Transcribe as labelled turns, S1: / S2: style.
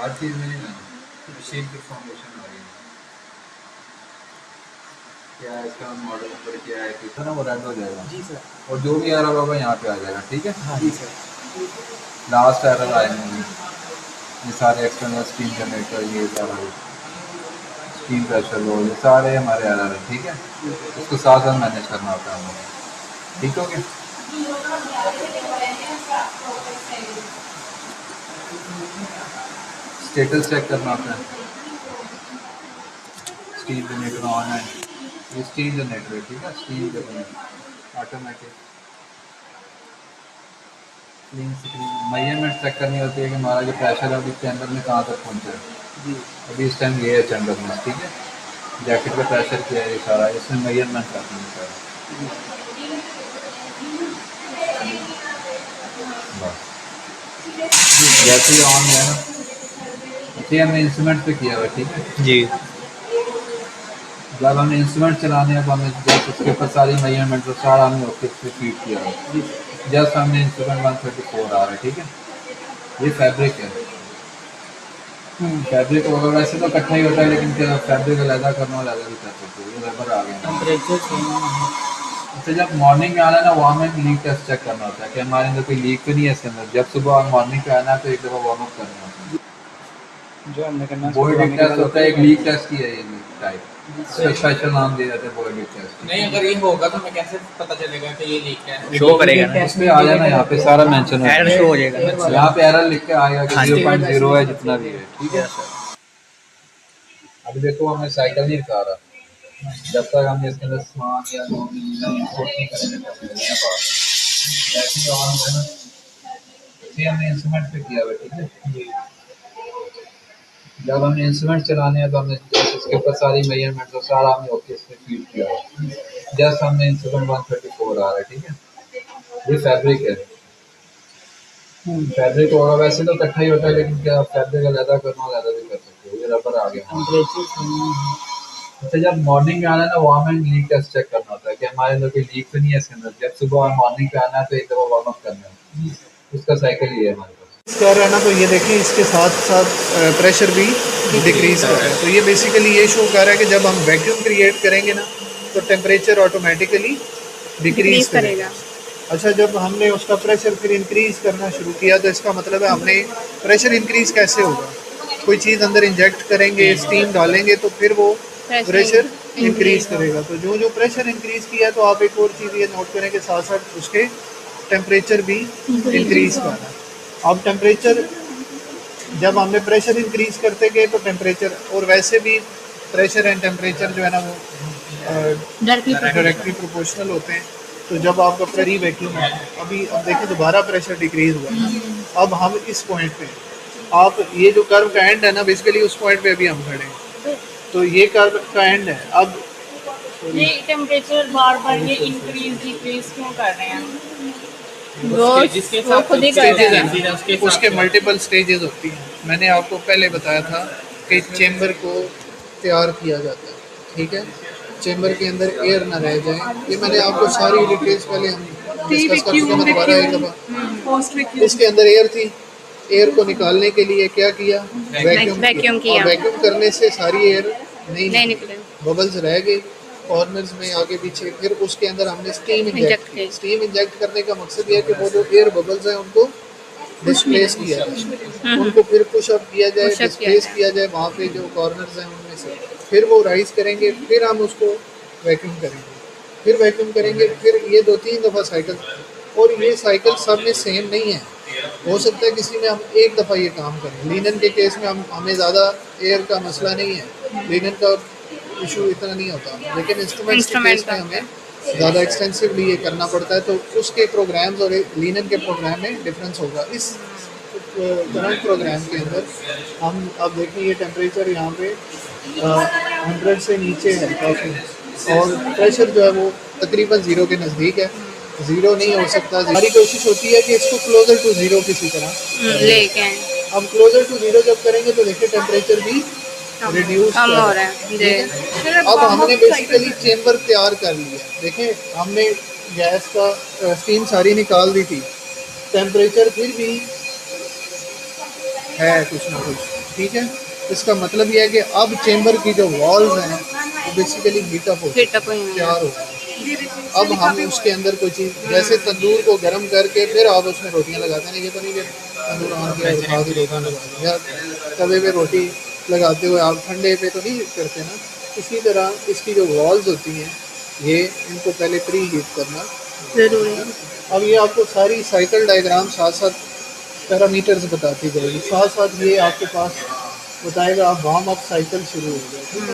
S1: हर चीज़ में नहीं ना मशीन की फॉर्मेशन आ रही है। क्या है इसका मॉडल नंबर क्या है कितना वो रेड हो जाएगा
S2: जी सर।
S1: और जो भी एरर होगा यहाँ पे आ जाएगा। ठीक है
S2: हाँ जी सर।
S1: लास्ट एरर आएंगे ये सारे एक्सटर्नल स्टीम जनरेटर ये सारा स्टीम प्रेशर लो ये सारे हमारे एरर हैं। ठीक है इसको साथ साथ मैनेज करना होता है हमें। ठीक हो गया स्टेटस चेक करना होता है। स्टीम जनरेटर ऑन है ये स्टीम जनरेटर है। ठीक है steam generator automatic clean screen measurement check करनी होती है कि हमारा जो प्रेशर है अभी चैम्बर में कहाँ तक पहुँचा है।
S2: जी
S1: अभी इस टाइम ये है चैम्बर में। ठीक है जैकेट का प्रेशर क्या है ये सारा इसमें मेजरमेंट करना है सारा।
S2: जी
S1: बस जैसे ही ऑन है ना ये हमने इंस्ट्रूमेंट पे किया हुआ है। ठीक है
S2: जी
S1: जब हमने इंस्ट्रूमेंट चलाने हैं तो हमने जस्ट उसके ऊपर सारी मेजरमेंट तो सारा हमने ओके पे फीड किया हुआ है।
S2: जी सर।
S1: जस्ट हमने इंस्ट्रूमेंट 134 आ रहा है। ठीक है ये फैब्रिक है। फैब्रिक होगा वैसे तो इकट्ठा ही होता है लेकिन क्या फैब्रिक अलग करना अलग भी कर सकते हो। ये रबर आ गया।
S2: टेम्परेचर सेम है।
S1: तो जब मॉर्निंग में आना है ना वहाँ में लीक टेस्ट चेक करना होता है कि हमारे अंदर कोई लीक तो नहीं है इसके अंदर। जब सुबह मॉर्निंग पे आना है तो एक दफ़ा वार्म अप करना होता है।
S2: जो हमने करना है उसको
S1: बॉडी
S2: दबाने के
S1: टेस्ट
S2: बाद
S1: होता है एक लीक टेस्ट की है ये टाइप इसका
S2: जी
S1: स्पेशल नाम दिया जाता है बॉडी टेस्ट।
S3: नहीं, अगर ये होगा तो हमें कैसे पता चलेगा कि ये लीक है?
S2: शो करेगा ना।
S1: इस पे आ जाना यहाँ पे सारा मेंशन है।
S2: एरर शो हो जाएगा ना।
S1: यहाँ पे एरर लिख के आएगा कि
S2: हाँ जी।
S1: 0.0 है जितना भी है। ठीक है
S2: सर।
S1: अभी देखो हमें साइकिल नहीं दिखा रहा जब तक हम इसके अंदर सामान या जो भी इंपोर्ट नहीं करेंगे तब तक नहीं पा रहे। जैसे ही ऑन है ना इसे हमने इंस्ट्रूमेंट पे किया हुआ है। ठीक है जब हमने इंस्ट्रूमेंट चलाने हैं तो हमने इसके ऊपर सारी मेजरमेंट तो सारा हमने ओके इसमें फीड किया है। जस्ट हमने इंस्ट्रूमेंट 134 आ रहा है। ठीक है ये फैब्रिक है। फैब्रिक होगा वैसे तो इकट्ठा ही होता है लेकिन क्या फैब्रिक अलग करना अलग भी कर सकते हो। ये रबर आ गया।
S2: टेम्परेचर सेम है।
S1: अच्छा जब मॉर्निंग में आना है ना वहाँ में लीक टेस्ट चेक करना होता है कि हमारे अंदर कोई लीक तो नहीं है इसके अंदर। जब सुबह मॉर्निंग पे आना है तो एक दफ़ा वार्म अप करना है। उसका साइकिल ये है हमारे पास।
S4: कर रहा है ना तो ये देखिए इसके साथ साथ प्रेशर भी डिक्रीज कर रहा है। तो ये बेसिकली ये शो कर रहा है कि जब हम वैक्यूम क्रिएट करेंगे ना तो टेम्परेचर ऑटोमेटिकली डिक्रीज करेगा। अच्छा जब हमने उसका प्रेशर फिर इंक्रीज करना शुरू किया तो इसका मतलब है हमने प्रेशर इंक्रीज कैसे होगा। कोई चीज़ अंदर इंजेक्ट करेंगे स्टीम डालेंगे तो फिर वो प्रेशर इंक्रीज करेगा। तो जो जो प्रेशर इंक्रीज किया तो आप एक और चीज़ ये नोट करें कि साथ साथ उसके टेम्परेचर भी इंक्रीज कर रहा है। अब टेम्परेचर जब हमने प्रेशर इंक्रीज करते गए तो टेम्परेचर और वैसे भी प्रेशर एंड टेम्परेचर जो है ना वो डायरेक्टली प्रोपोर्शनल होते हैं। तो जब आपका फ्री वैक्यूम है अभी अब देखिए दोबारा प्रेशर डिक्रीज हुआ है। अब हम इस पॉइंट पे आप ये जो कर्व का एंड है ना बेसिकली उस पॉइंट पे अभी हम खड़े हैं। तो ये कर्व का एंड है। अब
S5: ये टेम्परेचर बार बार ये इंक्रीज डिक्रीज क्यों कर रहे हैं?
S3: जिसके
S5: वो खुद ही कर रहे हैं।
S4: उसके मल्टीपल स्टेजेस होती हैं। मैंने आपको पहले बताया था कि चेम्बर को तैयार किया जाता है। ठीक है चेम्बर के अंदर एयर ना रह जाए। ये मैंने आपको सारी डिटेल्स पहले हम डिस्कस कर चुके हैं। मैं दोबारा एक दफ़ा इसके अंदर एयर थी। एयर को निकालने के लिए क्या किया
S5: वैक्यूम किया।
S4: वैक्यूम करने से सारी एयर नहीं
S5: निकले।
S4: बबल्स रह गए कॉर्नर्स में आगे पीछे। फिर उसके अंदर हमने स्टीम इंजेक्ट की। स्टीम इंजेक्ट करने का मकसद ये है कि वो जो एयर बबल्स हैं उनको डिस्प्लेस किया जाए। उनको फिर पुश अप किया जाए डिस्प्लेस किया जाए वहाँ पे जो कॉर्नर्स हैं उनमें से। फिर वो राइज करेंगे फिर हम उसको वैक्यूम करेंगे फिर वैक्यूम करेंगे फिर ये 2-3 दफ़ा साइकिल। और ये साइकिल सब में सेम नहीं है। हो सकता है किसी में हम एक दफ़ा ये काम करें। लिनन के केस में हमें ज़्यादा एयर का मसला नहीं है। लिनन का इशू इतना नहीं होता लेकिन इंस्ट्रूमेंट्स के केस में हमें ज़्यादा एक्सटेंसिवली ये करना पड़ता है। तो उसके प्रोग्राम्स और लिनन के प्रोग्राम में डिफरेंस होगा। इस करंट प्रोग्राम के अंदर हम अब देखिए ये टेम्परेचर यहाँ पे 100 से नीचे है काफ़ी और प्रेशर जो है वो तकरीबन 0 के नज़दीक है। 0 नहीं हो सकता। हमारी कोशिश होती है कि इसको क्लोजर टू 0 किसी तरह
S5: लेके
S4: हम क्लोजर टू 0 जब करेंगे तो देखिए टेम्परेचर भी रिड्यूस
S5: कम हो रहा है।
S4: अब हमने बेसिकली चेम्बर तैयार कर लिया। देखें हमने गैस का स्टीम सारी निकाल दी थी। टेम्परेचर फिर भी है कुछ ना कुछ ठीक है। इसका मतलब ये है कि अब चेम्बर की जो वॉल्स हैं वो बेसिकली हीटअप हो
S5: हीटअप हुई हैं।
S4: तैयार हो गए। अब हम उसके अंदर कोई चीज़ जैसे तंदूर को गर्म करके फिर आप उसमें रोटियां लगाते हैं, ये तो नहीं कि तंदूर ऑन किया और बाद ही रोटियां लगा दी, या तवे पे रोटी लगाते हुए आप ठंडे पे तो नहीं करते ना। इसी तरह इसकी जो वॉल्स होती हैं ये इनको पहले प्री हीट करना
S5: ज़रूरी है।
S4: अब ये आपको सारी साइकिल डायग्राम साथ साथ पैरामीटर्स बताती जाएगी, साथ साथ ये आपके पास बताएगा वार्म अप साइकिल शुरू हो गया।